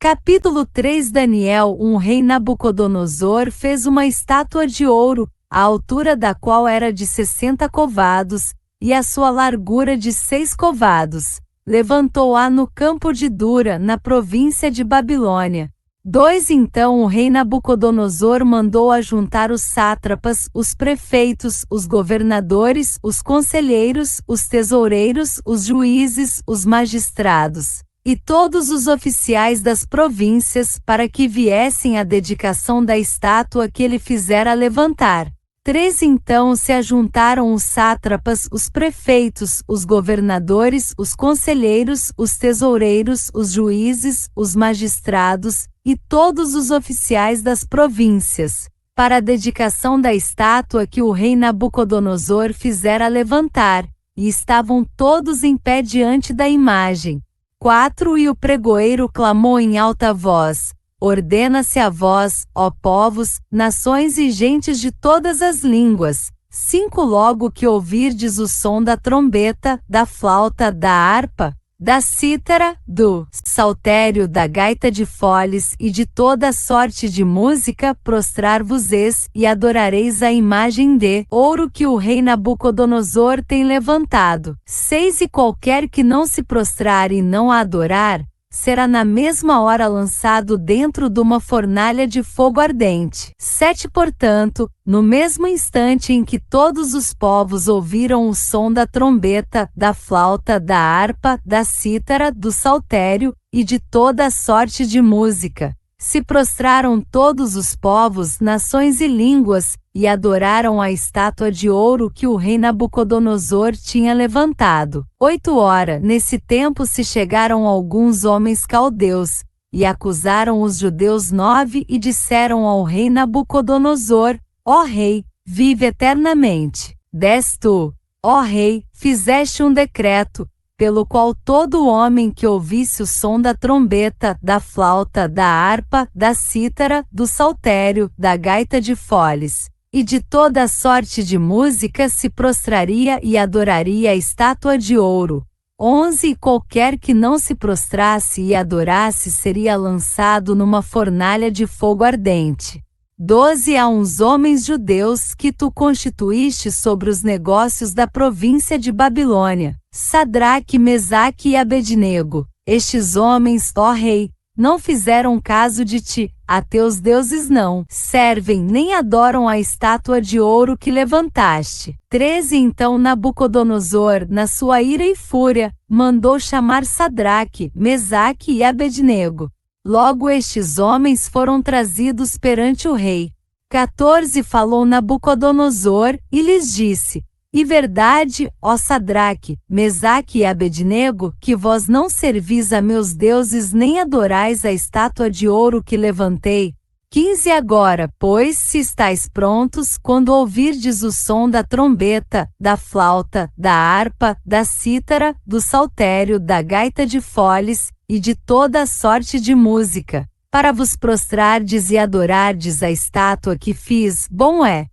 Capítulo 3. Daniel. Um rei Nabucodonosor fez uma estátua de ouro, a altura da qual era de 60 covados, e a sua largura de 6 covados. Levantou-a no campo de Dura, na província de Babilônia. 2. Então o rei Nabucodonosor mandou ajuntar os sátrapas, os prefeitos, os governadores, os conselheiros, os tesoureiros, os juízes, os magistrados e todos os oficiais das províncias, para que viessem à dedicação da estátua que ele fizera levantar. 3. Então se ajuntaram os sátrapas, os prefeitos, os governadores, os conselheiros, os tesoureiros, os juízes, os magistrados e todos os oficiais das províncias, para a dedicação da estátua que o rei Nabucodonosor fizera levantar, e estavam todos em pé diante da imagem. 4. E o pregoeiro clamou em alta voz: ordena-se a vós, ó povos, nações e gentes de todas as línguas. 5. Logo que ouvirdes o som da trombeta, da flauta, da harpa, da cítara, do saltério, da gaita de foles e de toda sorte de música, prostrar-vos-eis e adorareis a imagem de ouro que o rei Nabucodonosor tem levantado. 6. E qualquer que não se prostrar e não a adorar, será na mesma hora lançado dentro de uma fornalha de fogo ardente. 7. Portanto, no mesmo instante em que todos os povos ouviram o som da trombeta, da flauta, da harpa, da cítara, do saltério e de toda a sorte de música, se prostraram todos os povos, nações e línguas, e adoraram a estátua de ouro que o rei Nabucodonosor tinha levantado. 8. Ora, nesse tempo se chegaram alguns homens caldeus, e acusaram os judeus. 9. E disseram ao rei Nabucodonosor: ó rei, vive eternamente. 10. Tu, ó rei, fizeste um decreto, pelo qual todo homem que ouvisse o som da trombeta, da flauta, da harpa, da cítara, do saltério, da gaita de foles e de toda a sorte de música se prostraria e adoraria a estátua de ouro. 11. E qualquer que não se prostrasse e adorasse seria lançado numa fornalha de fogo ardente. 12. Há uns homens judeus que tu constituíste sobre os negócios da província de Babilônia, Sadraque, Mesaque e Abednego. Estes homens, ó rei, não fizeram caso de ti, a teus deuses não servem nem adoram a estátua de ouro que levantaste. 13. Então Nabucodonosor, na sua ira e fúria, mandou chamar Sadraque, Mesaque e Abednego. Logo estes homens foram trazidos perante o rei. 14. Falou Nabucodonosor, e lhes disse: e verdade, ó Sadraque, Mesaque e Abednego, que vós não servis a meus deuses nem adorais a estátua de ouro que levantei. 15. Agora, pois, se estáis prontos, quando ouvirdes o som da trombeta, da flauta, da harpa, da cítara, do saltério, da gaita de foles e de toda a sorte de música, para vos prostrardes e adorardes a estátua que fiz, bom é.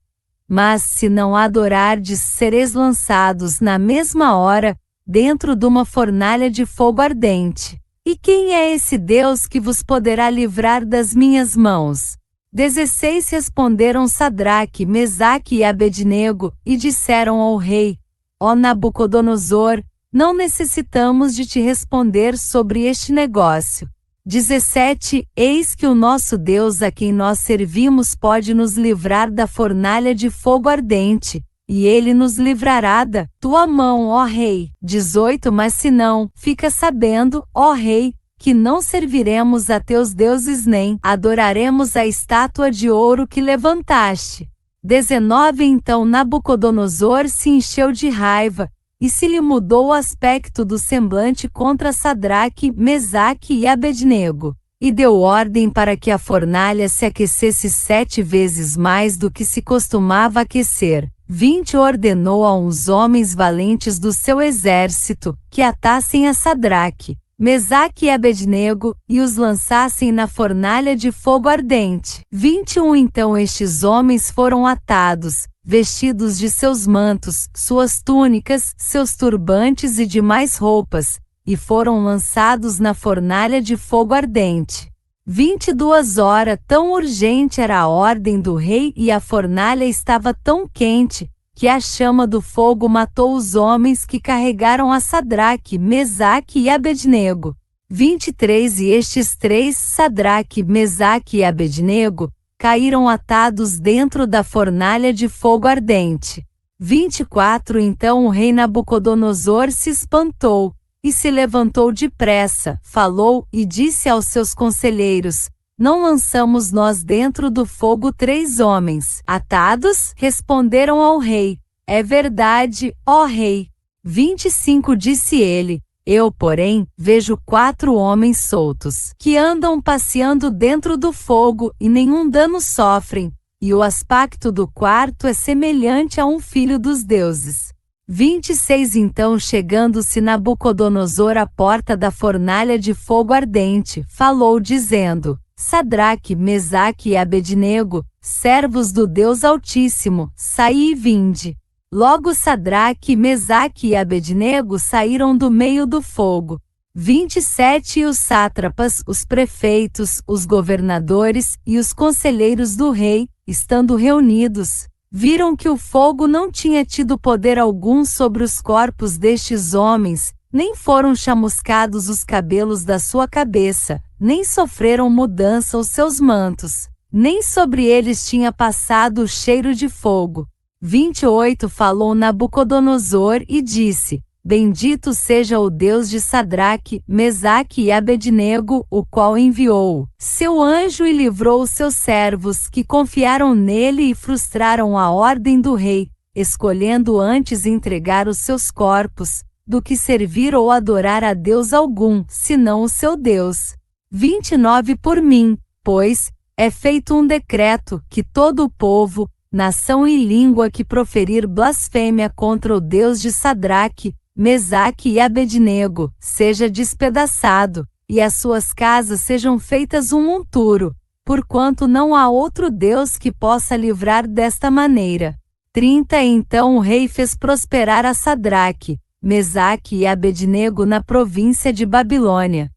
Mas se não a adorardes, sereis lançados na mesma hora, dentro de uma fornalha de fogo ardente. E quem é esse Deus que vos poderá livrar das minhas mãos? 16. Responderam Sadraque, Mesaque e Abednego, e disseram ao rei: ó Nabucodonosor, não necessitamos de te responder sobre este negócio. 17. Eis que o nosso Deus a quem nós servimos pode nos livrar da fornalha de fogo ardente, e ele nos livrará da tua mão, ó rei. 18. Mas se não, fica sabendo, ó rei, que não serviremos a teus deuses nem adoraremos a estátua de ouro que levantaste. 19. Então Nabucodonosor se encheu de raiva, e se lhe mudou o aspecto do semblante contra Sadraque, Mesaque e Abednego, e deu ordem para que a fornalha se aquecesse 7 vezes mais do que se costumava aquecer. 20. Ordenou a uns homens valentes do seu exército, que atassem a Sadraque, Mesaque e Abednego, e os lançassem na fornalha de fogo ardente. 21. Então estes homens foram atados, vestidos de seus mantos, suas túnicas, seus turbantes e demais roupas, e foram lançados na fornalha de fogo ardente. 22 horas. Tão urgente era a ordem do rei e a fornalha estava tão quente, que a chama do fogo matou os homens que carregaram a Sadraque, Mesaque e Abednego. 23 E estes três, Sadraque, Mesaque e Abednego, caíram atados dentro da fornalha de fogo ardente. 24 Então o rei Nabucodonosor se espantou, e se levantou depressa, falou e disse aos seus conselheiros: Não lançamos nós dentro do fogo 3 homens atados? Responderam ao rei: É verdade, ó rei. 25 Disse ele: Eu, porém, vejo 4 homens soltos, que andam passeando dentro do fogo e nenhum dano sofrem, e o aspecto do quarto é semelhante a um filho dos deuses. 26 Então chegando-se Nabucodonosor à porta da fornalha de fogo ardente, falou dizendo: Sadraque, Mesaque e Abednego, servos do Deus Altíssimo, saí e vinde. Logo Sadraque, Mesaque e Abednego saíram do meio do fogo. 27 E os sátrapas, os prefeitos, os governadores e os conselheiros do rei, estando reunidos, viram que o fogo não tinha tido poder algum sobre os corpos destes homens, nem foram chamuscados os cabelos da sua cabeça, nem sofreram mudança os seus mantos, nem sobre eles tinha passado o cheiro de fogo. 28 Falou Nabucodonosor e disse: Bendito seja o Deus de Sadraque, Mesaque e Abednego, o qual enviou seu anjo e livrou os seus servos que confiaram nele e frustraram a ordem do rei, escolhendo antes entregar os seus corpos, do que servir ou adorar a Deus algum, senão o seu Deus. 29 Por mim, pois, é feito um decreto, que todo o povo, nação e língua que proferir blasfêmia contra o Deus de Sadraque, Mesaque e Abednego, seja despedaçado, e as suas casas sejam feitas um monturo, porquanto não há outro Deus que possa livrar desta maneira. 30 Então o rei fez prosperar a Sadraque, Mesaque e Abednego na província de Babilônia,